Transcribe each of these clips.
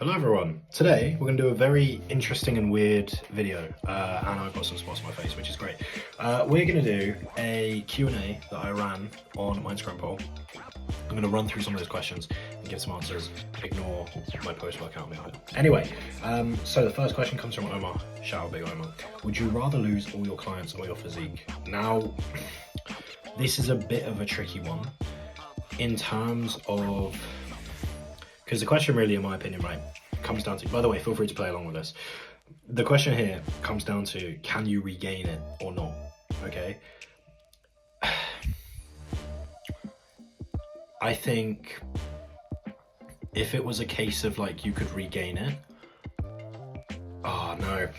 Hello everyone, today we're going to do a very interesting and weird video, and I've got some spots on my face, which is great. We're going to do a Q&A that I ran on my Instagram poll. I'm going to run through some of those questions and give some answers, ignore my post-workout behind it. Anyway, so the first question comes from Omar. Shout out big Omar. Would you rather lose all your clients or your physique? Now, this is a bit of a tricky one in terms of... because the question really, in my opinion, right, comes down to, by the way, feel free to play along with this. The question here comes down to, can you regain it or not, okay? I think if it was a case of like, you could regain it, oh no,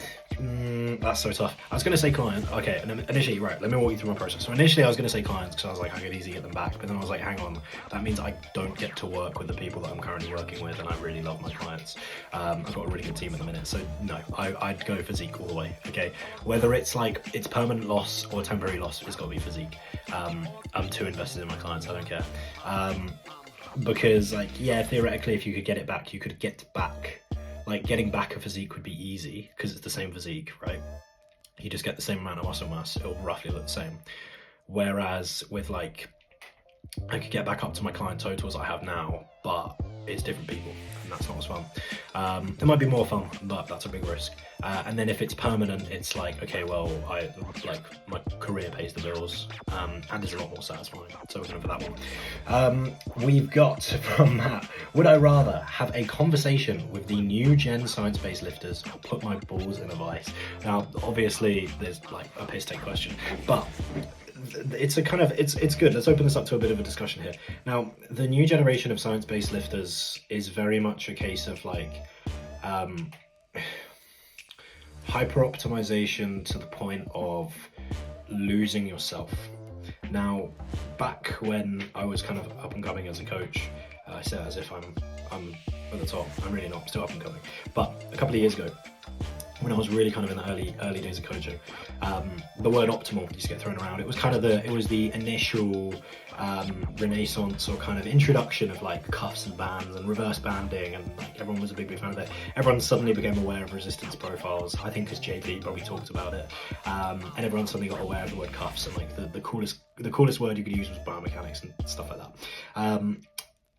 that's so tough. I was going to say client, okay, and initially, right, let me walk you through my process. So initially I was going to say clients because I was like, I could easily get them back, but then I was like, hang on, that means I don't get to work with the people that I'm currently working with, and I really love my clients. I've got a really good team at the minute, so no, I'd go physique all the way, okay? Whether it's like, it's permanent loss or temporary loss, it's got to be physique. I'm too invested in my clients, I don't care. Because like, yeah, theoretically, if you could get it back, you could get back. Like, getting back a physique would be easy because it's the same physique, right? You just get the same amount of muscle mass, it'll roughly look the same. Whereas with like, I could get back up to my client totals I have now, but it's different people, and that's not as fun. It might be more fun, but that's a big risk. And then if it's permanent, it's like, okay, well, my career pays the bills, and is a lot more satisfying. So we're going for that one. We've got from Matt, would I rather have a conversation with the new gen science-based lifters or put my balls in a vice? Now, obviously, there's like a piss take question, but it's a kind of, it's good. Let's open this up to a bit of a discussion here. Now, the new generation of science-based lifters is very much a case of like hyper optimization to the point of losing yourself. Now, back when I was kind of up and coming as a coach, I say it as if I'm at the top. I'm really not. I'm still up and coming. But a couple of years ago, when I was really kind of in the early days of coaching, the word optimal used to get thrown around. It was kind of the initial renaissance or kind of introduction of like cuffs and bands and reverse banding, and like everyone was a big fan of it. Everyone suddenly became aware of resistance profiles, I think because JP probably talked about it, and everyone suddenly got aware of the word cuffs, and like the coolest word you could use was biomechanics and stuff like that.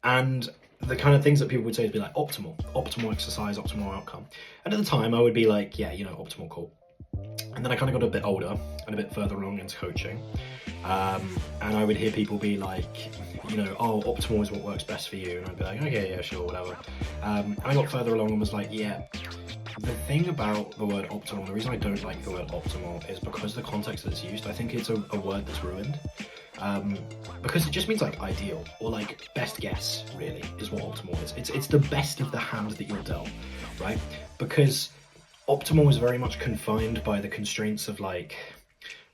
And the kind of things that people would say would be like optimal exercise, optimal outcome. And at the time I would be like, yeah, you know, optimal, cool. And then I kind of got a bit older and a bit further along into coaching. And I would hear people be like, you know, oh, optimal is what works best for you. And I'd be like, okay, yeah, sure, whatever. And I got further along and was like, yeah, the thing about the word optimal, the reason I don't like the word optimal is because the context that it's used. I think it's a word that's ruined. Because it just means like ideal or like best guess, really, is what optimal is. It's the best of the hand that you're dealt, right? Because optimal is very much confined by the constraints of like,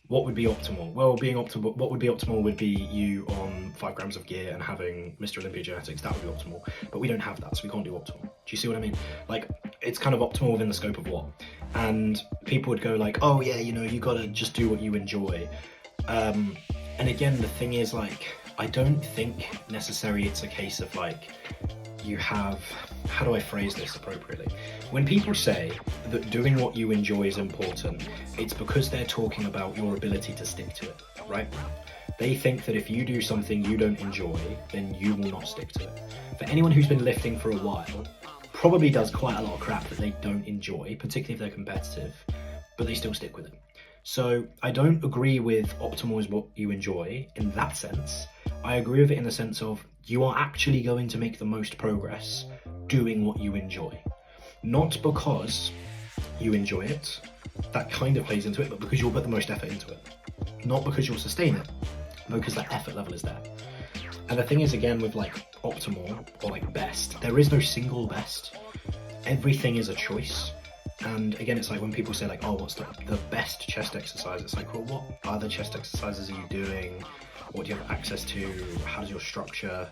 what would be optimal? Well, what would be optimal would be you on 5 grams of gear and having Mr. Olympia genetics. That would be optimal, but we don't have that, so we can't do optimal. Do you see what I mean? Like, it's kind of optimal within the scope of what? And people would go like, oh yeah, you know, you gotta just do what you enjoy. And again, the thing is, like, I don't think necessarily it's a case of like, you have, how do I phrase this appropriately? When people say that doing what you enjoy is important, it's because they're talking about your ability to stick to it, right? They think that if you do something you don't enjoy, then you will not stick to it. For anyone who's been lifting for a while, probably does quite a lot of crap that they don't enjoy, particularly if they're competitive, but they still stick with it. So I don't agree with optimal is what you enjoy in that sense. I agree with it in the sense of you are actually going to make the most progress doing what you enjoy. Not because you enjoy it, that kind of plays into it, but because you'll put the most effort into it. Not because you'll sustain it, but because that effort level is there. And the thing is, again, with like optimal or like best, there is no single best. Everything is a choice. And again, it's like when people say like, oh, what's the best chest exercise? It's like, well, what other chest exercises are you doing? What do you have access to? How does your structure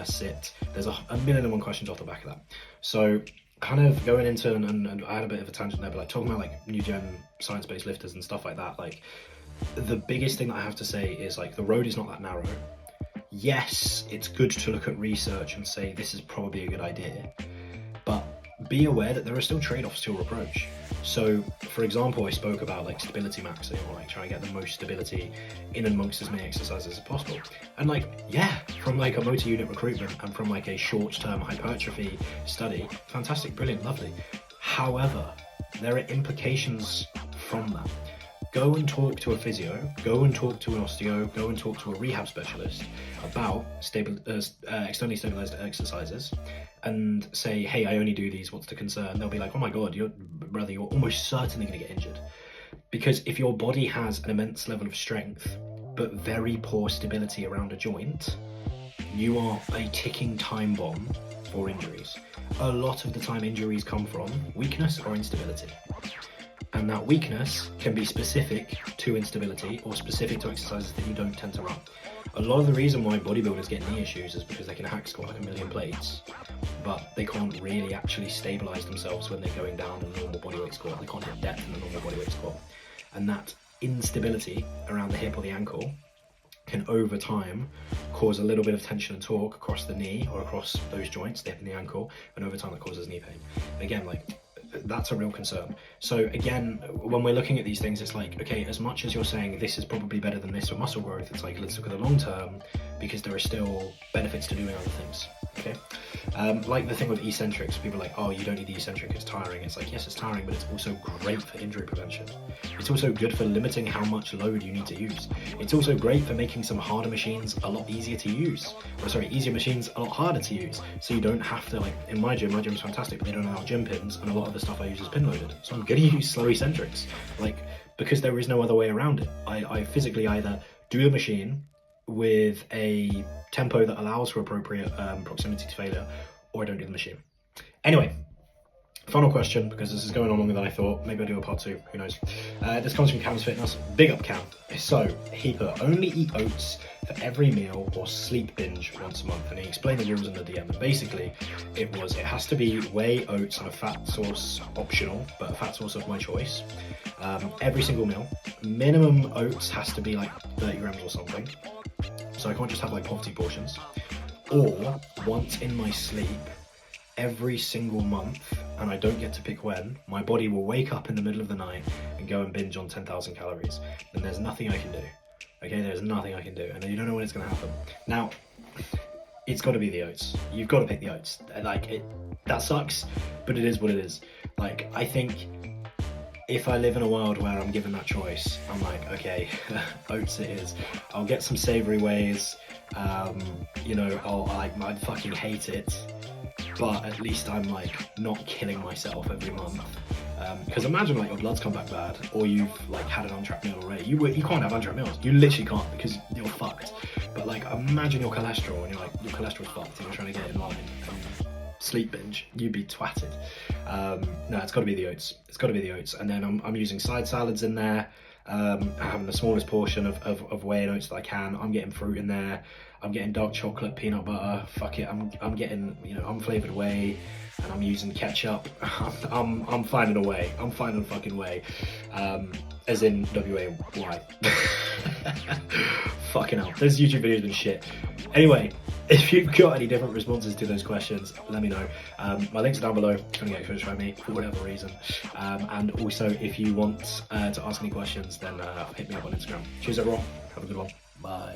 sit? There's a million and one questions off the back of that. So kind of going into, and I had a bit of a tangent there, but like talking about like new gen science-based lifters and stuff like that, like the biggest thing that I have to say is like the road is not that narrow. Yes, it's good to look at research and say this is probably a good idea, but be aware that there are still trade-offs to your approach. So, for example, I spoke about like stability maxing, or like trying to get the most stability in and amongst as many exercises as possible. And like, yeah, from like a multi-unit recruitment and from like a short-term hypertrophy study, fantastic, brilliant, lovely. However, there are implications from that. Go and talk to a physio, go and talk to an osteo, go and talk to a rehab specialist about externally stabilized exercises, and say, hey, I only do these, what's the concern? They'll be like, oh my God, you're almost certainly gonna get injured. Because if your body has an immense level of strength, but very poor stability around a joint, you are a ticking time bomb for injuries. A lot of the time injuries come from weakness or instability. And that weakness can be specific to instability or specific to exercises that you don't tend to run. A lot of the reason why bodybuilders get knee issues is because they can hack squat like 1,000,000 plates, but they can't really actually stabilize themselves when they're going down in a normal bodyweight squat. They can't hit depth in a normal bodyweight squat. And that instability around the hip or the ankle can over time cause a little bit of tension and torque across the knee or across those joints, the hip and the ankle, and over time that causes knee pain. Again, like, that's a real concern. So again, when we're looking at these things, it's like, okay, as much as you're saying this is probably better than this for muscle growth, it's like, let's look at the long term, because there are still benefits to doing other things, okay? Like the thing with eccentrics, people are like, oh, you don't need the eccentric, it's tiring. It's like, yes, it's tiring, but it's also great for injury prevention. It's also good for limiting how much load you need to use. It's also great for making some harder machines a lot easier to use. Or sorry, easier machines a lot harder to use. So you don't have to, like, in my gym's fantastic, but they don't allow gym pins, and a lot of the stuff I use is pin loaded. So I'm gonna use slow eccentrics, like, because there is no other way around it. I physically either do the machine with a tempo that allows for appropriate proximity to failure, or I don't do the machine. Anyway, final question, because this is going on longer than I thought. Maybe I'll do a part 2, who knows. This comes from Cam's Fitness. Big up, Cam. So, he put, only eat oats for every meal or sleep binge once a month. And he explained the rules in the DM. And basically, it has to be whey, oats, and a fat source optional, but a fat source of my choice. Every single meal. Minimum oats has to be like 30 grams or something. So I can't just have like poverty portions. Or, once in my sleep, every single month, and I don't get to pick when, my body will wake up in the middle of the night and go and binge on 10,000 calories. And there's nothing I can do. Okay, there's nothing I can do. And you don't know when it's gonna happen. Now, it's gotta be the oats. You've gotta pick the oats. Like, that sucks, but it is what it is. Like, I think if I live in a world where I'm given that choice, I'm like, okay, oats it is. I'll get some savory wheys, you know, I'd fucking hate it, but at least I'm like not killing myself every month. Because imagine like your blood's come back bad, or you've like had an untracked meal already. You can't have untracked meals. You literally can't, because you're fucked. But like, imagine your cholesterol, and you're like, your cholesterol's fucked, and you're trying to get it in line. Sleep binge, you'd be twatted. No, it's got to be the oats. It's got to be the oats. And then I'm using side salads in there. Having the smallest portion of whey and oats that I can. I'm getting fruit in there. I'm getting dark chocolate, peanut butter. Fuck it, I'm getting, you know, unflavored whey, and I'm using ketchup. I'm finding a way. I'm finding a fucking way. As in W-A-Y. Fucking hell, this YouTube video has been shit. Anyway, if you've got any different responses to those questions, let me know. My links are down below if you want to get coached by me for whatever reason. And also, if you want to ask any questions, then hit me up on Instagram. Cheers everyone, have a good one, bye.